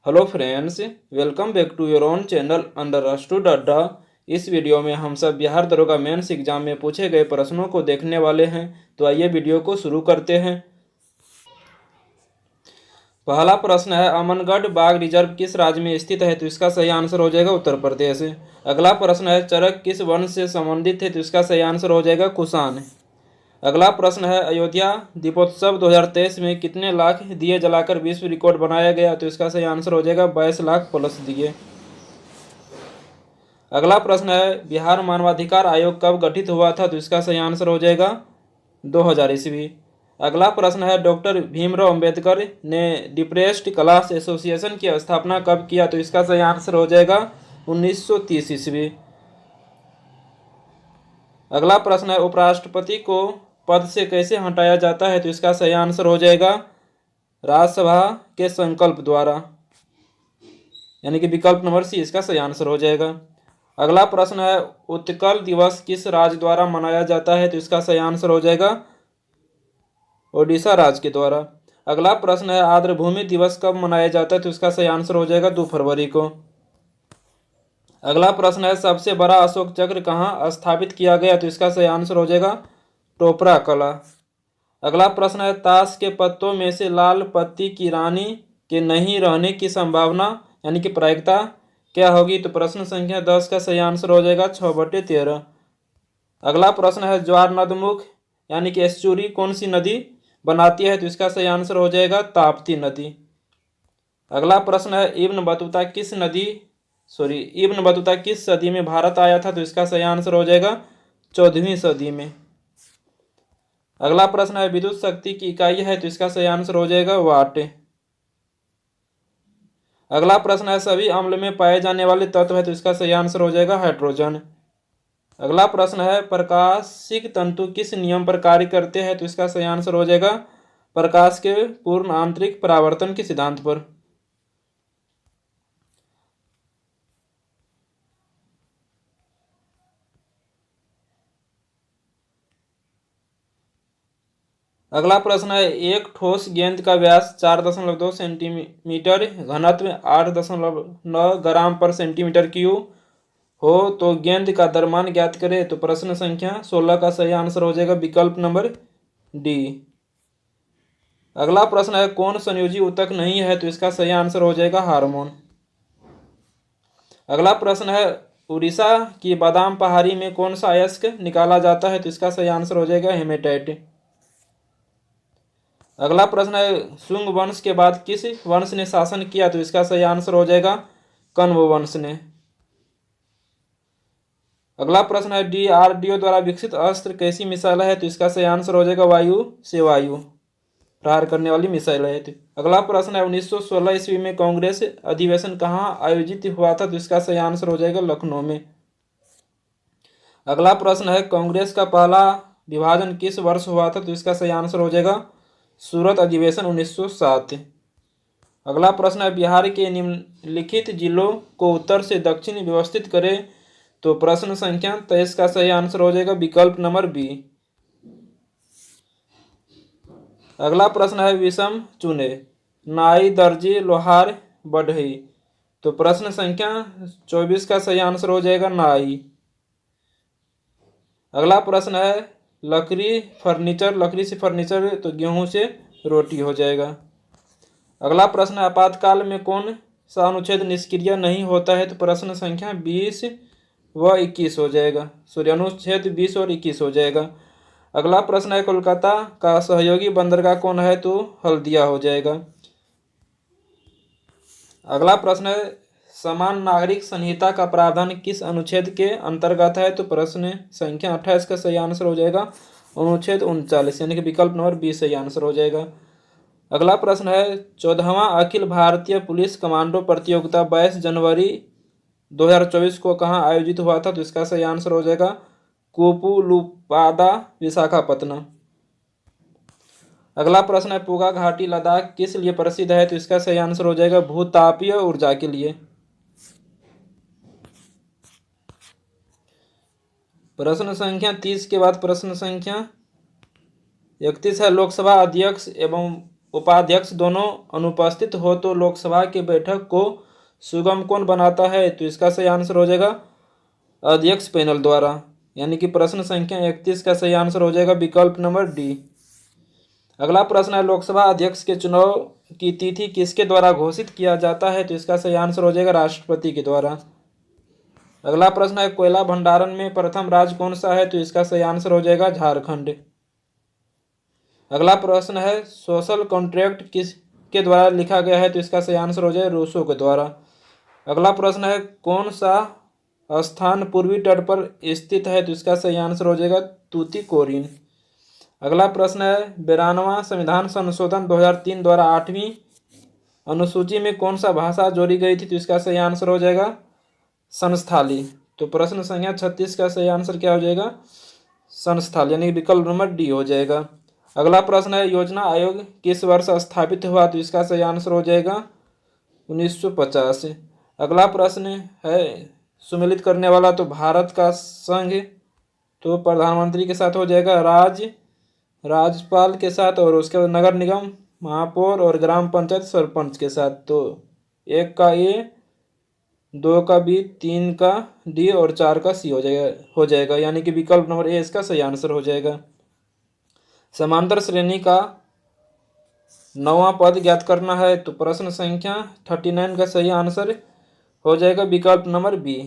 Hello friends, welcome back to your own channel Understood Adda. इस video में हम सब बिहार दरोगा मेंस एग्जाम में पूछे गए प्रश्नों को देखने वाले हैं। तो आइए वीडियो को शुरू करते हैं। पहला प्रश्न है, अमनगढ़ बाघ रिजर्व किस राज्य में स्थित है? तो इसका सही आंसर हो जाएगा उत्तर प्रदेश। अगला प्रश्न है, चरक किस वंश से संबंधित है? तो इसका सही आंसर हो जाएगा कुषाण। अगला प्रश्न है, अयोध्या दीपोत्सव 2023 में कितने लाख दिए जलाकर विश्व रिकॉर्ड बनाया गया? तो इसका सही आंसर हो जाएगा 22 लाख प्लस दिए। अगला प्रश्न है, बिहार मानवाधिकार आयोग कब गठित हुआ था? तो इसका सही आंसर हो जाएगा 2000 ईस्वी। अगला प्रश्न है, डॉक्टर भीमराव अंबेडकर ने डिप्रेस्ड क्लास एसोसिएशन की स्थापना कब किया? तो इसका सही आंसर हो जाएगा 1930 ईस्वी। अगला प्रश्न है, उपराष्ट्रपति को पद से कैसे हटाया जाता है? तो इसका सही आंसर हो जाएगा राज्यसभा के संकल्प द्वारा, यानी कि विकल्प नंबर सी इसका सही आंसर हो जाएगा। अगला प्रश्न है, उत्कल दिवस किस राज्य द्वारा मनाया जाता है? तो इसका सही आंसर हो जाएगा ओडिशा राज्य के द्वारा। अगला प्रश्न है, आर्द्रभूमि दिवस कब मनाया जाता है? तो इसका सही आंसर हो जाएगा 2 फरवरी को। अगला प्रश्न है, सबसे बड़ा अशोक चक्र कहाँ स्थापित किया गया? तो इसका सही आंसर हो जाएगा टोपरा कला। अगला प्रश्न है, ताश के पत्तों में से लाल पत्ती की रानी के नहीं रहने की संभावना यानी कि प्रायिकता क्या होगी? तो प्रश्न संख्या 10 का सही आंसर हो जाएगा 6/13। अगला प्रश्न है, ज्वार नदमुख यानी कि एस्चुरी कौन सी नदी बनाती है? तो इसका सही आंसर हो जाएगा ताप्ती नदी। अगला प्रश्न है, इब्न बतूता किस सदी में भारत आया था? तो इसका सही आंसर हो जाएगा 14वीं सदी में। अगला प्रश्न है, विद्युत शक्ति की इकाई है? तो इसका सही आंसर हो जाएगा वाट। अगला प्रश्न है, सभी अम्ल में पाए जाने वाले तत्व है? तो इसका सही आंसर हो जाएगा हाइड्रोजन। अगला प्रश्न है, प्रकाशिक तंतु किस नियम पर कार्य करते हैं? तो इसका सही आंसर हो जाएगा प्रकाश के पूर्ण आंतरिक परावर्तन के सिद्धांत पर। अगला प्रश्न है, एक ठोस गेंद का व्यास 4.2 सेंटीमीटर, घनत्व 8.9 ग्राम पर सेंटीमीटर क्यूब हो तो गेंद का द्रव्यमान ज्ञात करें। तो प्रश्न संख्या 16 का सही आंसर हो जाएगा विकल्प नंबर डी। अगला प्रश्न है, कौन संयोजी ऊतक नहीं है? तो इसका सही आंसर हो जाएगा हार्मोन। अगला प्रश्न है, उड़ीसा की बादाम पहाड़ी में कौन सा अयस्क निकाला जाता है? तो इसका सही आंसर हो जाएगा हेमेटाइट। अगला प्रश्न है, शुंग वंश के बाद किस वंश ने शासन किया? तो इसका सही आंसर हो जाएगा कण्व वंश ने। अगला प्रश्न है, DRDO द्वारा विकसित अस्त्र कैसी मिसाइल है? तो इसका सही आंसर हो जाएगा वायु से वायु प्रहार करने वाली मिसाइल है। तो अगला प्रश्न है, 1916 ईस्वी में कांग्रेस अधिवेशन कहाँ आयोजित हुआ था? तो इसका सही आंसर हो जाएगा लखनऊ में। अगला प्रश्न है, कांग्रेस का पहला विभाजन किस वर्ष हुआ था? तो इसका सही आंसर हो जाएगा सूरत अधिवेशन 1907। अगला प्रश्न है, बिहार के निम्नलिखित जिलों को उत्तर से दक्षिण व्यवस्थित करें। तो प्रश्न संख्या 23 का सही आंसर हो जाएगा विकल्प नंबर बी। अगला प्रश्न है, विषम चुने नाई दर्जी लोहार बढ़ई। तो प्रश्न संख्या 24 का सही आंसर हो जाएगा नाई। अगला प्रश्न है, लकड़ी से फर्नीचर तो गेहूं से रोटी हो जाएगा। अगला प्रश्न है, आपातकाल में कौन सा अनुच्छेद निष्क्रिय नहीं होता है? तो प्रश्न संख्या 20 व 21 हो जाएगा, अनुच्छेद 20 और 21 हो जाएगा। अगला प्रश्न है, कोलकाता का सहयोगी बंदरगाह कौन है? तो हल्दिया हो जाएगा। अगला प्रश्न है, समान नागरिक संहिता का प्रावधान किस अनुच्छेद के अंतर्गत है? तो प्रश्न संख्या 28 का सही आंसर हो जाएगा अनुच्छेद 39, यानी कि विकल्प नंबर 20 सही आंसर हो जाएगा। अगला प्रश्न है, 14वां अखिल भारतीय पुलिस कमांडो प्रतियोगिता 22 जनवरी 2024 को कहाँ आयोजित हुआ था? तो इसका सही आंसर हो जाएगा कुपुलुपादा विशाखापत्तनम। अगला प्रश्न है, पूगा घाटी लद्दाख किस लिए प्रसिद्ध है? तो इसका सही आंसर हो जाएगा भूतापीय ऊर्जा के लिए। प्रश्न संख्या 30 के बाद प्रश्न संख्या 31 है, लोकसभा अध्यक्ष एवं उपाध्यक्ष दोनों अनुपस्थित हो तो लोकसभा की बैठक को सुगम कौन बनाता है? तो इसका सही आंसर हो जाएगा अध्यक्ष पैनल द्वारा। यानी कि प्रश्न संख्या 31 का सही आंसर हो जाएगा विकल्प नंबर डी। अगला प्रश्न है लोकसभा अध्यक्ष के चुनाव की तिथि किसके द्वारा घोषित किया जाता है? तो इसका सही आंसर हो जाएगा राष्ट्रपति के द्वारा। अगला प्रश्न है कोयला भंडारण में प्रथम राज्य कौन सा है? तो इसका सही आंसर हो जाएगा झारखंड। अगला प्रश्न है सोशल कॉन्ट्रैक्ट किस के द्वारा लिखा गया है? तो इसका सही आंसर हो जाएगा रूसो के द्वारा। अगला प्रश्न है कौन सा स्थान पूर्वी तट पर स्थित है? तो इसका सही आंसर हो जाएगा तूतीकोरिन। अगला प्रश्न है 92वां संविधान संशोधन 2003 द्वारा 8वीं अनुसूची में कौन सा भाषा जोड़ी गई थी? तो इसका सही आंसर हो जाएगा संस्थाली। तो प्रश्न संख्या 36 का सही आंसर क्या हो जाएगा? संस्थाली, यानी विकल्प नंबर डी हो जाएगा। अगला प्रश्न है योजना आयोग किस वर्ष स्थापित हुआ? तो इसका सही आंसर हो जाएगा 1950। अगला प्रश्न है सुमेलित करने वाला तो भारत का संघ तो प्रधानमंत्री के साथ हो जाएगा, राज्यपाल के साथ, और उसके बाद नगर निगम महापौर और ग्राम पंचायत सरपंच के साथ। तो 1 का ए, 2 का बी, 3 का डी और 4 का सी हो जाएगा यानी कि विकल्प नंबर ए इसका सही आंसर हो जाएगा। समांतर श्रेणी का 9वां पद ज्ञात करना है तो प्रश्न संख्या 39 का सही आंसर हो जाएगा विकल्प नंबर बी।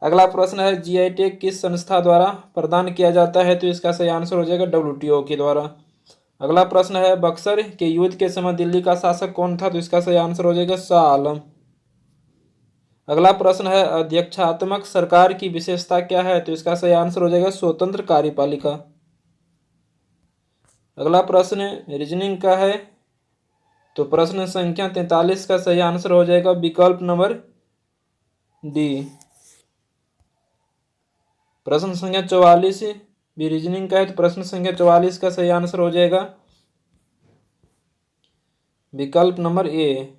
अगला प्रश्न है जीआई टैग किस संस्था द्वारा प्रदान किया जाता है? तो इसका सही आंसर हो जाएगा WTO के द्वारा। अगला प्रश्न है बक्सर के युद्ध के समय दिल्ली का शासक कौन था? तो इसका सही आंसर हो जाएगा शाह आलम। अगला प्रश्न है अध्यक्षात्मक सरकार की विशेषता क्या है? तो इसका सही आंसर हो जाएगा स्वतंत्र कार्यपालिका। अगला प्रश्न रीजनिंग का है तो प्रश्न संख्या 43 का सही आंसर हो जाएगा विकल्प नंबर डी। प्रश्न संख्या 44 भी रीजनिंग का है तो प्रश्न संख्या 44 का सही आंसर हो जाएगा विकल्प नंबर ए।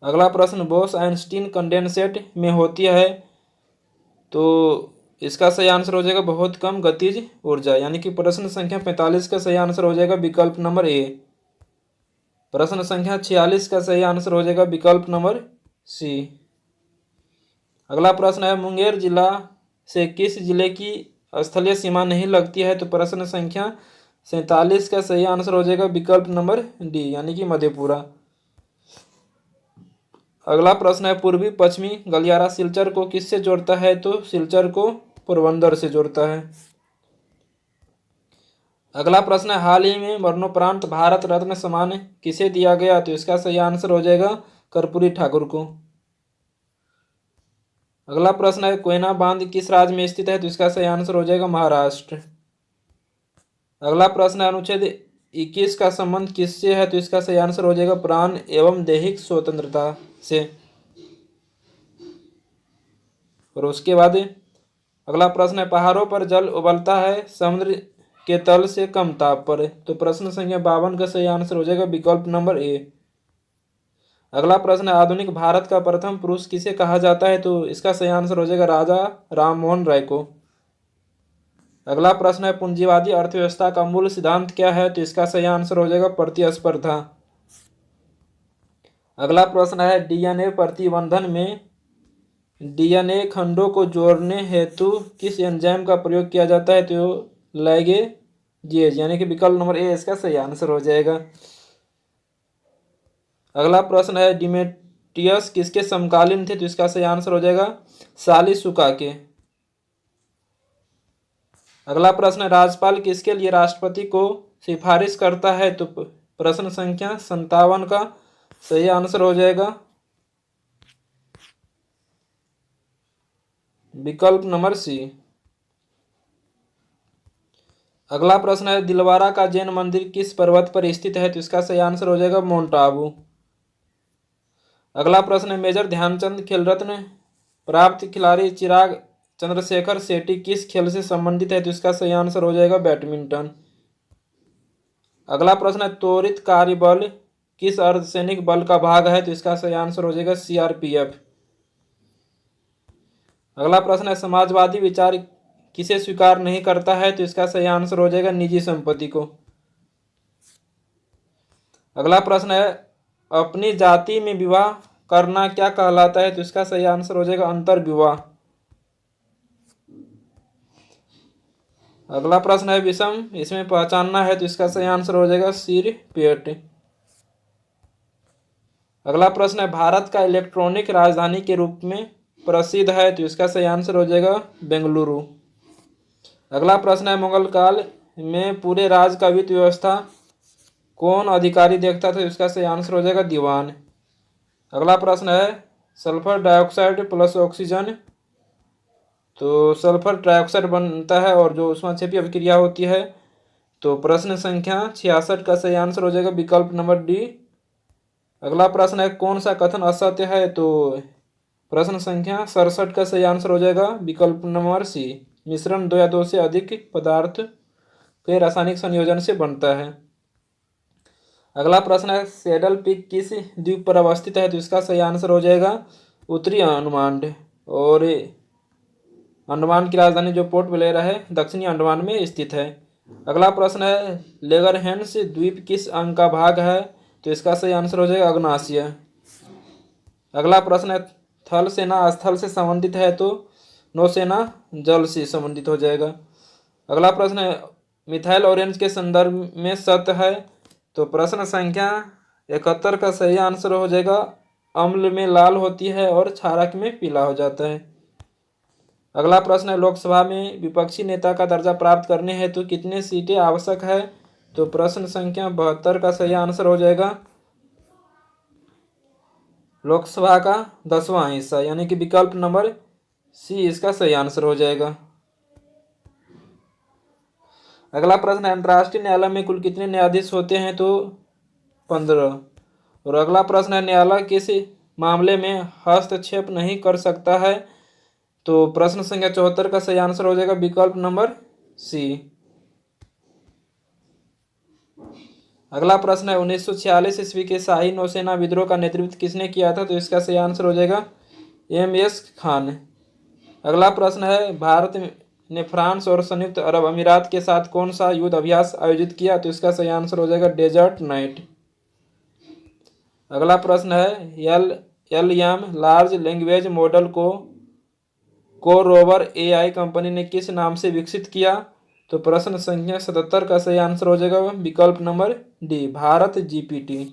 अगला प्रश्न बोस आइंस्टीन कंडेंसेट में होती है तो इसका सही आंसर हो जाएगा बहुत कम गतिज ऊर्जा, यानी कि प्रश्न संख्या 45 का सही आंसर हो जाएगा विकल्प नंबर ए। प्रश्न संख्या 46 का सही आंसर हो जाएगा विकल्प नंबर सी। अगला प्रश्न है मुंगेर जिला से किस जिले की स्थलीय सीमा नहीं लगती है? तो प्रश्न संख्या 47 का सही आंसर हो जाएगा विकल्प नंबर डी, यानी कि मधेपुरा। अगला प्रश्न है पूर्वी पश्चिमी गलियारा सिलचर को किससे जोड़ता है? तो सिलचर को पोरबंदर से जोड़ता है। अगला प्रश्न है हाल ही में मरणोपरांत भारत रत्न सम्मान किसे दिया गया? तो इसका सही आंसर हो जाएगा कर्पूरी ठाकुर को। अगला प्रश्न है कोयना बांध किस राज्य में स्थित है? तो इसका सही आंसर हो जाएगा महाराष्ट्र। अगला प्रश्न है अनुच्छेद 21 का संबंध किससे है? तो इसका सही आंसर हो जाएगा प्राण एवं दैहिक स्वतंत्रता से। और उसके बाद अगला प्रश्न है पहाड़ों पर जल उबलता है समुद्र के तल से कम ताप पर, तो प्रश्न संख्या 52 का सही आंसर हो जाएगा विकल्प नंबर ए। अगला प्रश्न है आधुनिक भारत का प्रथम पुरुष किसे कहा जाता है? तो इसका सही आंसर हो जाएगा राजा राम मोहन राय को। अगला प्रश्न है पूंजीवादी अर्थव्यवस्था का मूल सिद्धांत क्या है? तो इसका सही आंसर हो जाएगा प्रतिस्पर्धा। अगला प्रश्न है डीएनए प्रतिबंधन में डीएनए खंडों को जोड़ने हेतु किस एंजाइम का प्रयोग किया जाता है? तो लाइगेज, यानी कि विकल्प नंबर ए इसका सही आंसर हो जाएगा। अगला प्रश्न है डिमेट्रियस किसके समकालीन थे? तो इसका सही आंसर हो जाएगा सालिसुका के। अगला प्रश्न है राज्यपाल किसके लिए राष्ट्रपति को सिफारिश करता है? तो प्रश्न संख्या 57 का सही आंसर हो जाएगा विकल्प नंबर सी। अगला प्रश्न है दिलवारा का जैन मंदिर किस पर्वत पर स्थित है? तो इसका सही आंसर हो जाएगा माउंट आबू। अगला प्रश्न है मेजर ध्यानचंद खेल रत्न प्राप्त खिलाड़ी चिराग चंद्रशेखर शेट्टी किस खेल से संबंधित है? तो इसका सही आंसर हो जाएगा बैडमिंटन। अगला प्रश्न है त्वरित कार्य बल किस अर्धसैनिक बल का भाग है? तो इसका सही आंसर हो जाएगा सीआरपीएफ। अगला प्रश्न है समाजवादी विचार किसे स्वीकार नहीं करता है? तो इसका सही आंसर हो जाएगा निजी संपत्ति को। अगला प्रश्न है अपनी जाति में विवाह करना क्या कहलाता है? तो इसका सही आंसर हो जाएगा अंतर विवाह। अगला प्रश्न है विषम, इसमें पहचानना है, तो इसका सही आंसर हो जाएगा सिर पेट। अगला प्रश्न है भारत का इलेक्ट्रॉनिक राजधानी के रूप में प्रसिद्ध है, तो इसका सही आंसर हो जाएगा बेंगलुरु। अगला प्रश्न है मुगल काल में पूरे राज्य का वित्त व्यवस्था कौन अधिकारी देखता था? इसका सही आंसर हो जाएगा दीवान। अगला प्रश्न है सल्फर डाइऑक्साइड प्लस ऑक्सीजन, तो सल्फर ट्राइऑक्साइड बनता है और जो उसमें छेपी अभिक्रिया होती है। तो प्रश्न संख्या 66 का सही आंसर हो जाएगा विकल्प नंबर डी। अगला प्रश्न है कौन सा कथन असत्य है? तो प्रश्न संख्या 67 का सही आंसर हो जाएगा विकल्प नंबर सी, मिश्रण 2 या 2 से अधिक पदार्थ के रासायनिक संयोजन से बनता है। अगला प्रश्न है सैडल पीक किस द्वीप पर अवस्थित है? तो इसका सही आंसर हो जाएगा उत्तरी अंडमान, और अंडमान की राजधानी जो पोर्ट ब्लेयर है दक्षिणी अंडमान में स्थित है। अगला प्रश्न है लेगरहैंस द्वीप किस अंग का भाग है? तो इसका सही आंसर हो जाएगा अग्नाशिय। अगला प्रश्न है थल सेना स्थल से संबंधित है, तो नौसेना जल से संबंधित हो जाएगा। अगला प्रश्न है मिथाइल ऑरेंज के संदर्भ में सत्य है, तो प्रश्न संख्या 71 का सही आंसर हो जाएगा अम्ल में लाल होती है और क्षारक में पीला हो जाता है। अगला प्रश्न है लोकसभा में विपक्षी नेता का दर्जा प्राप्त करने हेतु कितने सीटें आवश्यक है? तो प्रश्न संख्या 72 का सही आंसर हो जाएगा लोकसभा का 10वां हिस्सा, यानी कि विकल्प नंबर सी इसका सही आंसर हो जाएगा। अगला प्रश्न है अंतर्राष्ट्रीय न्यायालय में कुल कितने न्यायाधीश होते हैं? तो 15। और अगला प्रश्न है न्यायालय किस मामले में हस्तक्षेप नहीं कर सकता है? तो प्रश्न संख्या 74 का सही आंसर हो जाएगा विकल्प नंबर सी। अगला प्रश्न है 1946 ईस्वी के शाही नौसेना विद्रोह का नेतृत्व किसने किया था? तो इसका सही आंसर हो जाएगा एम.एस. खान। अगला प्रश्न है भारत ने फ्रांस और संयुक्त अरब अमीरात के साथ कौन सा युद्ध अभ्यास आयोजित किया? तो इसका सही आंसर हो जाएगा डेजर्ट नाइट। अगला प्रश्न है एल.एम. लार्ज लैंग्वेज मॉडल को रोवर एआई कंपनी ने किस नाम से विकसित किया? तो प्रश्न संख्या 77 का सही आंसर हो जाएगा विकल्प नंबर डी, भारत जीपीटी।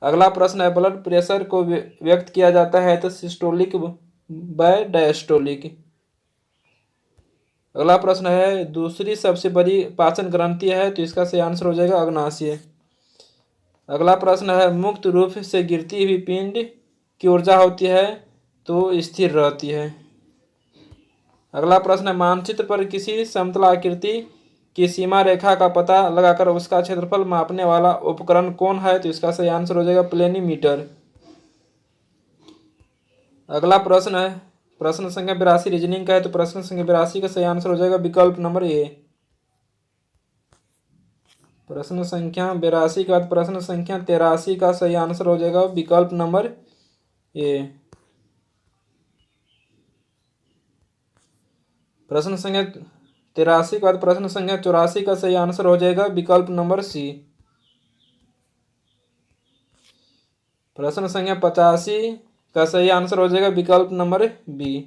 अगला प्रश्न है ब्लड प्रेशर को व्यक्त किया जाता है तो सिस्टोलिक व डायस्टोलिक। अगला प्रश्न है दूसरी सबसे बड़ी पाचन ग्रंथि है, तो इसका सही आंसर हो जाएगा अग्नाशय। अगला प्रश्न है मुक्त रूप से गिरती हुई पिंड की ऊर्जा होती है तो स्थिर रहती है। अगला प्रश्न है मानचित्र पर किसी समतल आकृति की सीमा रेखा का पता लगाकर उसका क्षेत्रफल मापने वाला उपकरण कौन है? तो इसका सही आंसर हो जाएगा प्लेनीमीटर। अगला प्रश्न है प्रश्न संख्या 82 रीजनिंग का है, तो प्रश्न संख्या 82 का सही आंसर हो जाएगा विकल्प नंबर ए। प्रश्न संख्या 82 का प्रश्न संख्या 83 का सही आंसर हो जाएगा विकल्प नंबर ए। प्रश्न संख्या 83 के बाद प्रश्न संख्या 84 का सही आंसर हो जाएगा विकल्प नंबर सी। प्रश्न संख्या 85 का सही आंसर हो जाएगा विकल्प नंबर बी।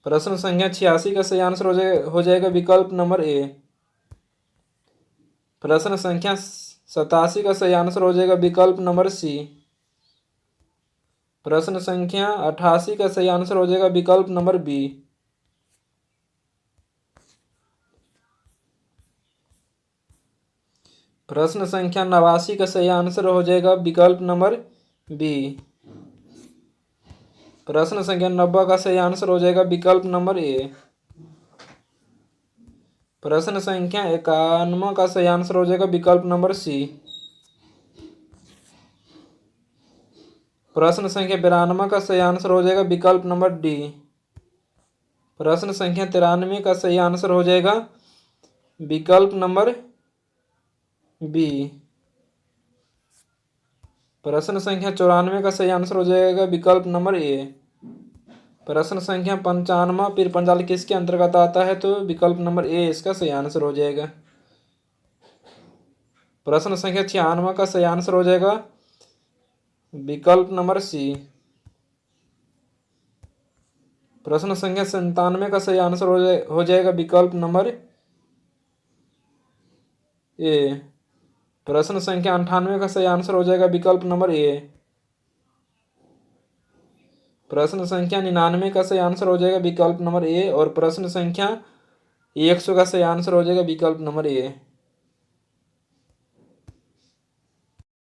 प्रश्न संख्या 86 का सही आंसर हो जाएगा विकल्प नंबर ए। प्रश्न संख्या 87 का सही आंसर हो जाएगा विकल्प नंबर सी। प्रश्न संख्या 88 का सही आंसर हो जाएगा विकल्प नंबर बी। प्रश्न संख्या 89 का सही आंसर हो जाएगा विकल्प नंबर बी। प्रश्न संख्या 90 का सही आंसर हो जाएगा विकल्प नंबर ए। प्रश्न संख्या 91 का सही आंसर हो जाएगा विकल्प नंबर सी। प्रश्न संख्या 92 का सही आंसर हो जाएगा विकल्प नंबर डी। प्रश्न संख्या 93 का सही आंसर हो जाएगा विकल्प नंबर बी। प्रश्न संख्या 94 का सही आंसर हो जाएगा विकल्प नंबर ए। प्रश्न संख्या 95 पीर पंजाल किसके अंतर्गत आता है? तो विकल्प नंबर ए इसका सही आंसर हो जाएगा। प्रश्न संख्या 96 का सही आंसर हो जाएगा विकल्प नंबर सी। प्रश्न संख्या 97 का सही आंसर हो जाएगा विकल्प नंबर ए। प्रश्न संख्या 98 का सही आंसर हो जाएगा विकल्प नंबर ए। प्रश्न संख्या 99 का सही आंसर हो जाएगा विकल्प नंबर ए। और प्रश्न संख्या 100 का सही आंसर हो जाएगा विकल्प नंबर ए।